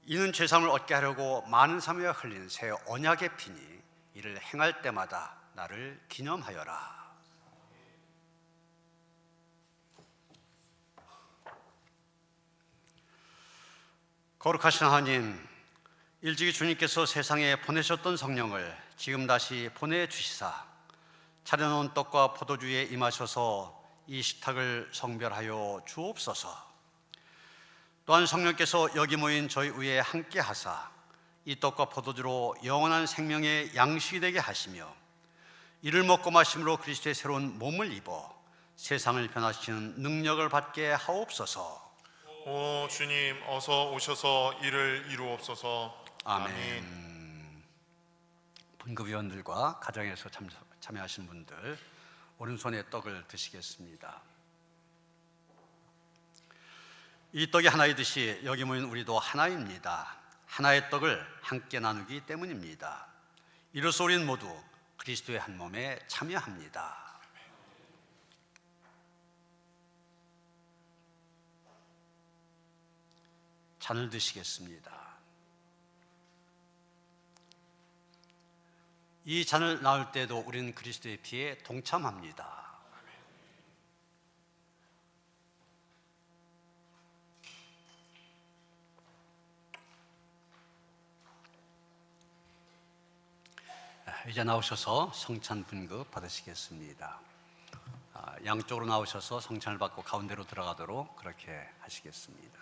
이는 죄사함을 얻게 하려고 많은 사람이 흘린 새 언약의 피니 이를 행할 때마다 나를 기념하여라. 거룩하신 하나님, 일찍이 주님께서 세상에 보내셨던 성령을 지금 다시 보내주시사 차려놓은 떡과 포도주에 임하셔서 이 식탁을 성별하여 주옵소서. 또한 성령께서 여기 모인 저희 위에 함께 하사 이 떡과 포도주로 영원한 생명의 양식이 되게 하시며 이를 먹고 마심으로 그리스도의 새로운 몸을 입어 세상을 변화시키는 능력을 받게 하옵소서. 오 주님, 어서 오셔서 이를 이루옵소서. 아멘. 분급위원들과 가정에서 참여하신 분들, 오른손에 떡을 드시겠습니다. 이 떡이 하나이듯이 여기 모인 우리도 하나입니다. 하나의 떡을 함께 나누기 때문입니다. 이로써 우리는 모두 그리스도의 한 몸에 참여합니다. 잔을 드시겠습니다. 이 잔을 나눌 때도 우리는 그리스도의 피에 동참합니다. 이제 나오셔서 성찬 분급 받으시겠습니다. 양쪽으로 나오셔서 성찬을 받고 가운데로 들어가도록 그렇게 하시겠습니다.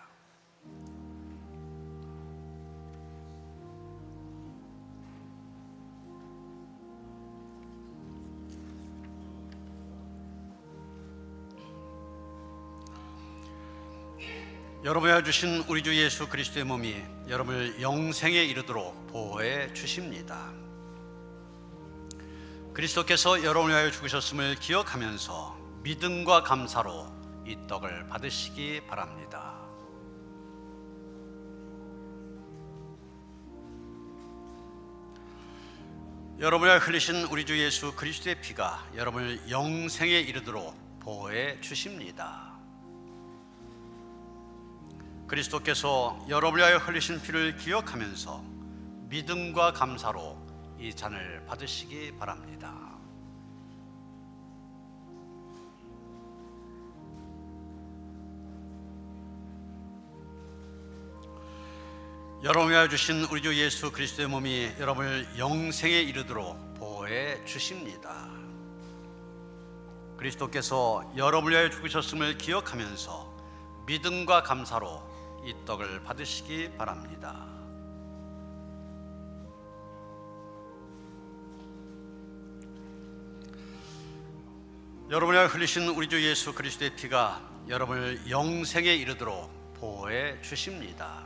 여러분이 주신 우리 주 예수 그리스도의 몸이 여러분을 영생에 이르도록 보호해 주십니다. 그리스도께서 여러분을 위하여 죽으셨음을 기억하면서 믿음과 감사로 이 떡을 받으시기 바랍니다. 여러분을 위하여 흘리신 우리 주 예수 그리스도의 피가 여러분을 영생에 이르도록 보호해 주십니다. 그리스도께서 여러분을 위하여 흘리신 피를 기억하면서 믿음과 감사로 이 잔을 받으시기 바랍니다. 여러분을 위하여 주신 우리 주 예수 그리스도의 몸이 여러분을 영생에 이르도록 보호해 주십니다. 그리스도께서 여러분을 위하여 죽으셨음을 기억하면서 믿음과 감사로 이 떡을 받으시기 바랍니다. 여러분이 흘리신 우리 주 예수 그리스도의 피가 여러분을 영생에 이르도록 보호해 주십니다.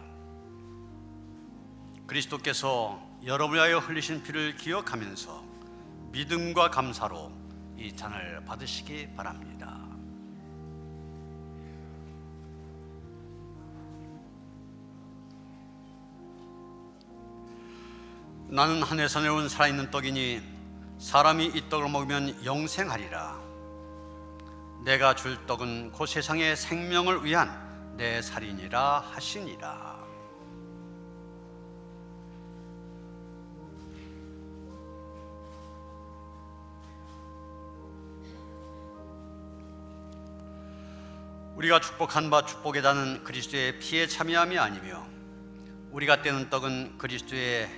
그리스도께서 여러분을 위하여 흘리신 피를 기억하면서 믿음과 감사로 이 잔을 받으시기 바랍니다. 나는 하늘에서 내려온 살아있는 떡이니 사람이 이 떡을 먹으면 영생하리라. 내가 줄 떡은 곧 세상의 생명을 위한 내 살이니라 하시니라. 우리가 축복한 바 축복에다는 그리스도의 피에 참여함이 아니며 우리가 떼는 떡은 그리스도의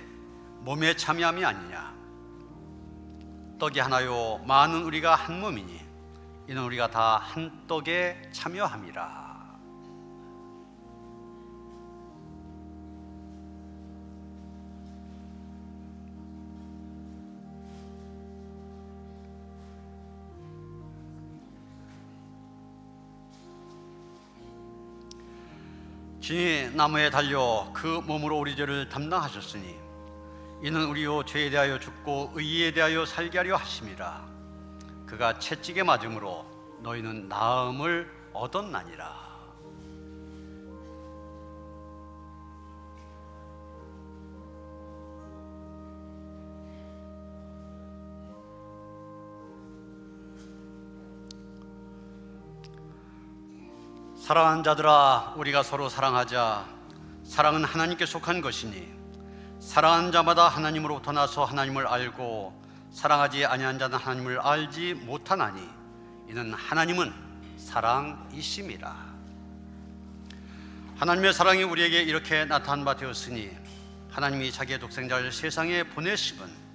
몸에 참여함이 아니냐. 떡이 하나요 많은 우리가 한 몸이니 이는 우리가 다 한 떡에 참여함이라. 진이 나무에 달려 그 몸으로 우리 죄를 담당하셨으니 이는 우리요 죄에 대하여 죽고 의에 대하여 살게 하려 하심이라. 그가 채찍에 맞음으로 너희는 나음을 얻었나니라. 사랑하는 자들아, 우리가 서로 사랑하자. 사랑은 하나님께 속한 것이니 사랑하는 자마다 하나님으로부터 나서 하나님을 알고 사랑하지 아니한 자는 하나님을 알지 못하나니 이는 하나님은 사랑이심이라. 하나님의 사랑이 우리에게 이렇게 나타난 바 되었으니 하나님이 자기의 독생자를 세상에 보내심은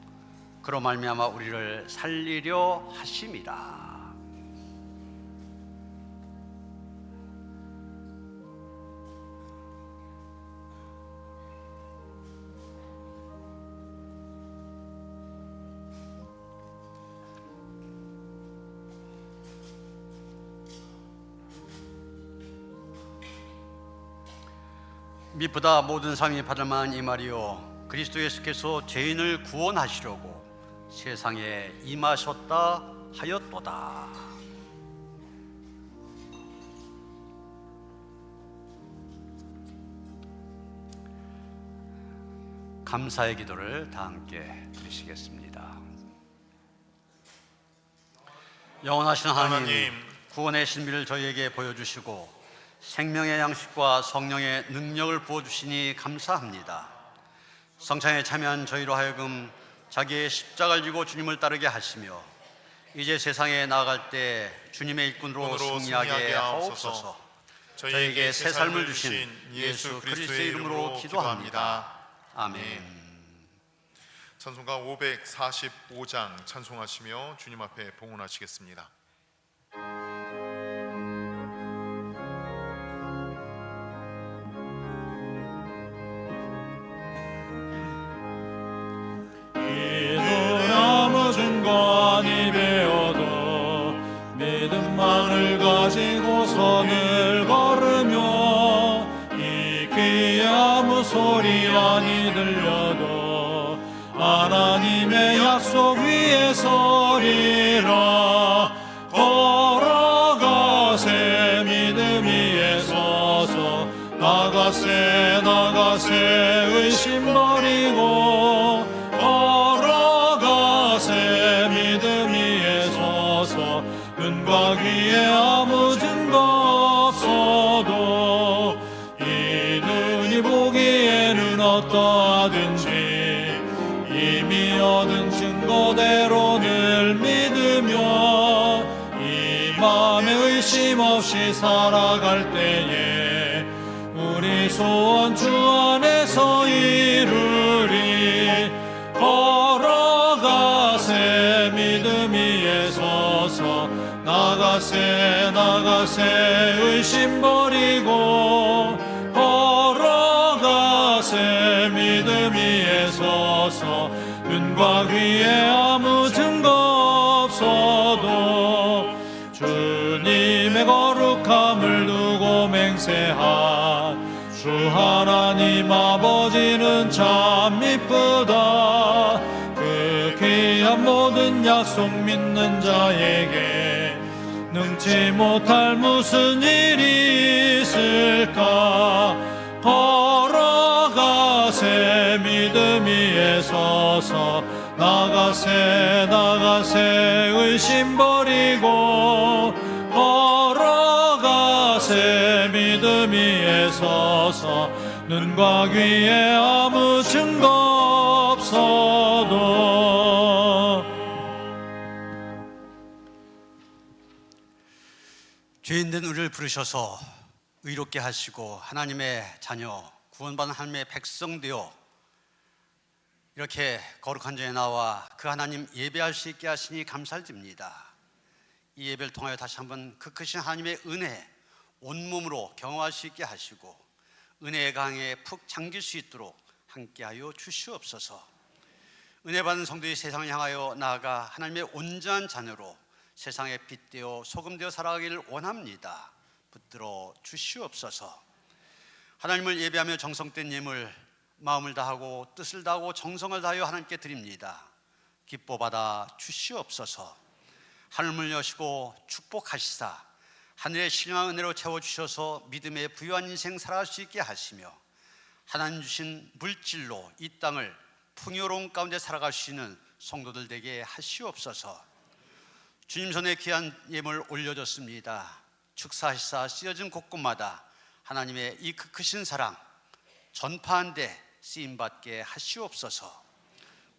그로 말미암아 우리를 살리려 하심이라. 미쁘다 모든 사람이 받을 만한 이 말이요 그리스도 예수께서 죄인을 구원하시려고 세상에 임하셨다 하였도다. 감사의 기도를 다 함께 드리시겠습니다. 영원하신 하나님, 구원의 신비를 저희에게 보여주시고 생명의 양식과 성령의 능력을 부어주시니 감사합니다. 성찬에 참여한 저희로 하여금 자기의 십자가를 지고 주님을 따르게 하시며 이제 세상에 나아갈 때 주님의 일꾼으로 승리하게 하옵소서. 저희에게 새 삶을 주신 예수 그리스도의 이름으로 기도합니다. 아멘. 찬송가 545장 찬송하시며 주님 앞에 봉헌하시겠습니다. 중간이 배어도 믿음만을 가지고 선을 걸으며 이 귀에 아무 소리 아니 들려도 하나님의 약속 위에 서리라. 걸어가세 믿음 위에 서서 나가세 의심 버리고 눈과 귀에 아무 증거 없어도 이 눈이 보기에는 어떠하든지 이미 얻은 증거대로 늘 믿으며 이 맘에 의심 없이 살아갈 때에 우리 소원 주 안에서 이루리. 걸어가세 믿음 위에 서서 나가세 의심 버리고 걸어가세 믿음 위에 서서 눈과 귀에 아무 증거 없어도 주님의 거룩함을 두고 맹세한 주 하나님 아버지는 참 미쁘다. 그 귀한 모든 약속 믿는 자에게 능치 못할 무슨 일이 있을까. 걸어가세 믿음 위에 서서 나가세 의심 버리고 걸어가세 믿음 위에 서서 눈과 귀에 아무 증거 없어도. 죄인된 우리를 부르셔서 의롭게 하시고 하나님의 자녀 구원받은 하나님의 백성 되어 이렇게 거룩한 자에 나와 그 하나님 예배할 수 있게 하시니 감사드립니다. 이 예배를 통하여 다시 한번 그 크신 하나님의 은혜 온몸으로 경험할 수 있게 하시고 은혜의 강에 푹 잠길 수 있도록 함께하여 주시옵소서. 은혜 받은 성도의 세상을 향하여 나아가 하나님의 온전한 자녀로 세상에 빛되어 소금되어 살아가기를 원합니다. 붙들어 주시옵소서. 하나님을 예배하며 정성된 예물 마음을 다하고 뜻을 다하고 정성을 다하여 하나님께 드립니다. 기뻐 받아 주시옵소서. 하늘을 여시고 축복하시사 하늘의 신령한 은혜로 채워주셔서 믿음의 부유한 인생 살아갈 수 있게 하시며 하나님 주신 물질로 이 땅을 풍요로운 가운데 살아갈 수 있는 성도들 되게 하시옵소서. 주님 손에 귀한 예물 올려줬습니다. 축사하시사 쓰여진 곳곳마다 하나님의 이 크신 사랑 전파한 데 쓰임받게 하시옵소서.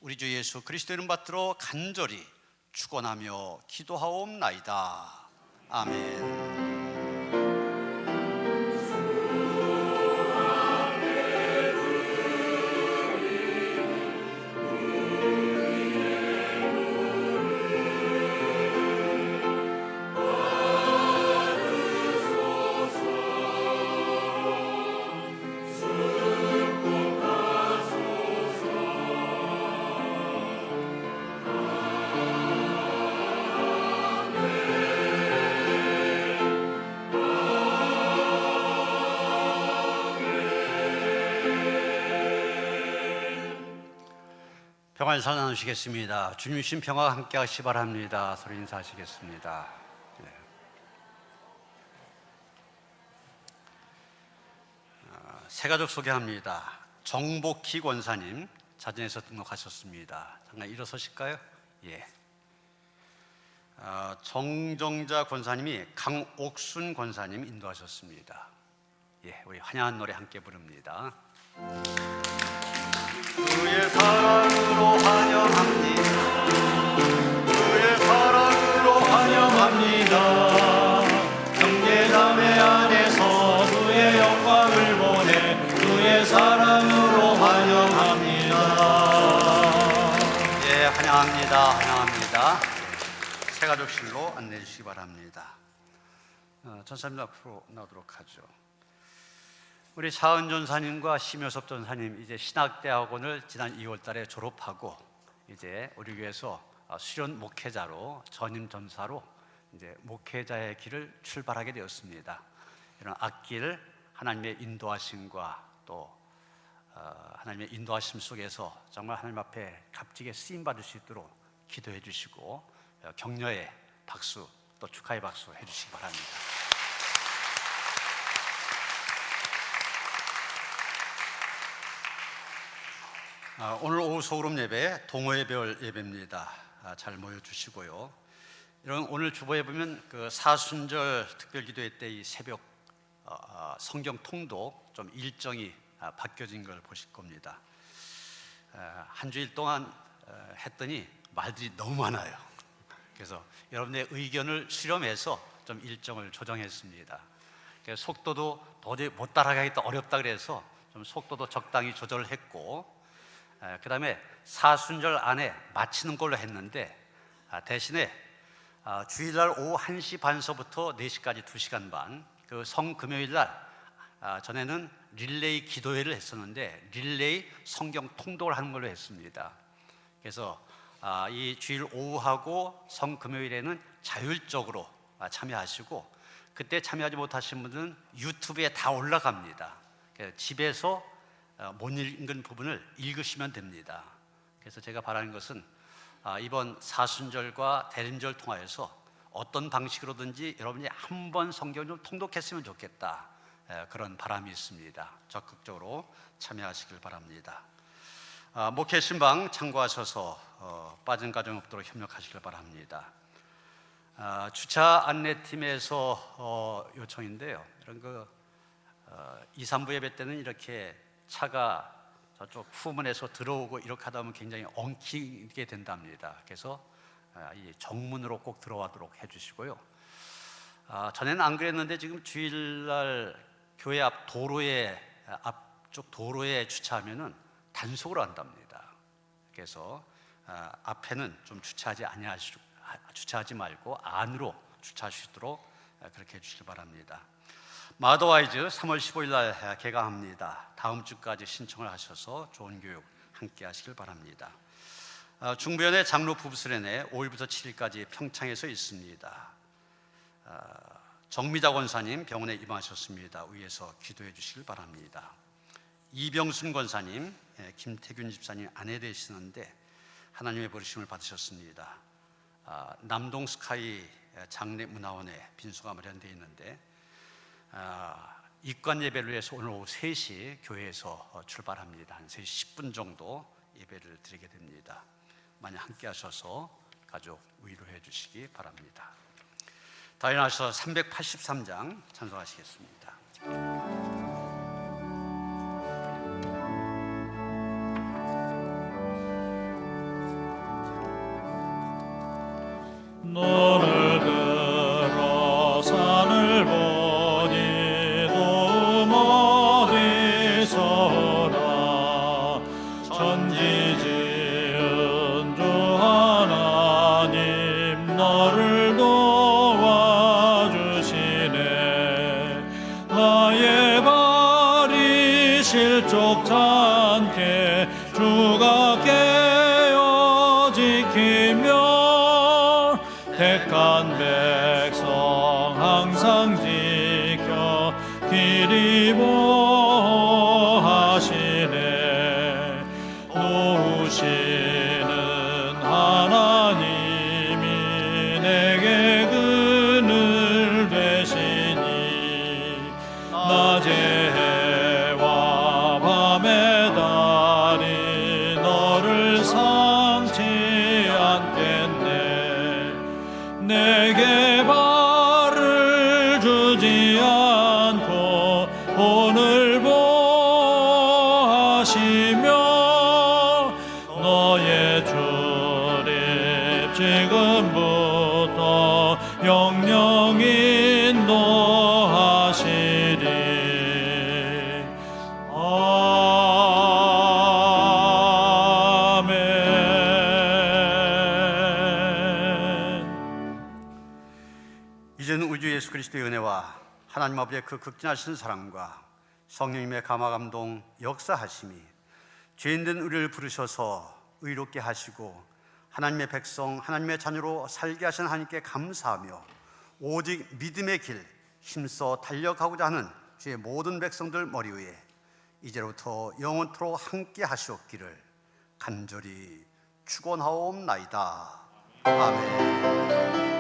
우리 주 예수 그리스도 이름 받들어 간절히 축원하며 기도하옵나이다. 아멘. 평안을 나누시겠습니다. 주님 주신 평화가 함께 하시 바랍니다. 서로 인사하시겠습니다. 새가족 소개합니다. 정복희 권사님 자진해서 등록하셨습니다. 잠깐 일어서실까요? 예. 정정자 권사님이 강옥순 권사님 인도하셨습니다. 예, 우리 환영한 노래 함께 부릅니다. 주의 사랑으로 환영합니다. 주의 사랑으로 환영합니다. 형제자매 안에서 주의 영광을 보내 주의 사랑으로 환영합니다. 예, 환영합니다. 환영합니다. 새가족실로 안내해 주시기 바랍니다. 전사님 앞으로 나오도록 하죠. 우리 차은 전사님과 심효섭 전사님 이제 신학대학원을 지난 2월 달에 졸업하고 이제 우리 교회에서 수련 목회자로 전임 전사로 이제 목회자의 길을 출발하게 되었습니다. 이런 앞길 하나님의 인도하심과 또 하나님의 인도하심 속에서 정말 하나님 앞에 값지게 쓰임 받을 수 있도록 기도해 주시고 격려의 박수 또 축하의 박수 해주시기 바랍니다. 오늘 오후 소그룹 예배 동호회 별 예배입니다. 잘 모여주시고요. 이런 오늘 주보에 보면 그 사순절 특별기도회 때 이 새벽 성경 통독 좀 일정이 바뀌어진 걸 보실 겁니다. 한 주일 동안 했더니 말들이 너무 많아요. 그래서 여러분의 의견을 수렴해서 좀 일정을 조정했습니다. 그래서 속도도 도저히 못 따라가기도 어렵다 그래서 좀 속도도 적당히 조절을 했고 그 다음에 사순절 안에 마치는 걸로 했는데 대신에 주일날 오후 1시 반서부터 4시까지 2시간 반, 그 성금요일날 전에는 릴레이 기도회를 했었는데 릴레이 성경 통독을 하는 걸로 했습니다. 그래서 이 주일 오후하고 성금요일에는 자율적으로 참여하시고 그때 참여하지 못하신 분들은 유튜브에 다 올라갑니다. 집에서 못 읽은 부분을 읽으시면 됩니다. 그래서 제가 바라는 것은 이번 사순절과 대림절 통하여서 어떤 방식으로든지 여러분이 한 번 성경을 좀 통독했으면 좋겠다, 그런 바람이 있습니다. 적극적으로 참여하시길 바랍니다. 목회 신방 참고하셔서 빠진 가정 없도록 협력하시길 바랍니다. 주차 안내팀에서 요청인데요. 이런 2, 3부 예배 때는 이렇게 차가 저쪽 후문에서 들어오고 이렇게 하다 보면 굉장히 엉키게 된답니다. 그래서 이 정문으로 꼭 들어가도록 해주시고요. 전에는 안 그랬는데 지금 주일날 교회 앞 도로에 앞쪽 도로에 주차하면은 단속을 한답니다. 그래서 앞에는 좀 주차하지 말고 안으로 주차하시도록 그렇게 해주시기 바랍니다. 마더와이즈 3월 15일 날 개강합니다. 다음 주까지 신청을 하셔서 좋은 교육 함께 하시길 바랍니다. 중부연의 장로 부부수련회 5일부터 7일까지 평창에서 있습니다. 정미자 권사님 병원에 입원하셨습니다. 위에서 기도해 주시길 바랍니다. 이병순 권사님, 김태균 집사님 아내 되시는데 하나님의 부르심을 받으셨습니다. 남동 스카이 장례문화원에 빈소가 마련되어 있는데 입관 예배를 위해서 오늘 오후 3시 교회에서 출발합니다. 한 3시 10분 정도 예배를 드리게 됩니다. 많이 함께 하셔서 가족 위로해 주시기 바랍니다. 다 일어나셔서 383장 찬송하시겠습니다. 귀한 백성 항상 지켜 길이 보하시네. 도우시는 하나님이 내게 그늘 되시니 낮에 해와 밤에 달이 너를 삼지 않겠네. 내게 발을 주지 않고 오늘 보하시며 너의 출입 지금부터 영영 인도하시리. 이제는 우주 예수 그리스도의 은혜와 하나님 아버지의 그 극진하신 사랑과 성령님의 감화 감동 역사하심이 죄인된 우리를 부르셔서 의롭게 하시고 하나님의 백성 하나님의 자녀로 살게 하신 하나님께 감사하며 오직 믿음의 길 힘써 달려가고자 하는 주의 모든 백성들 머리 위에 이제부터 영원토록 함께 하시옵기를 간절히 축원하옵나이다. 아멘.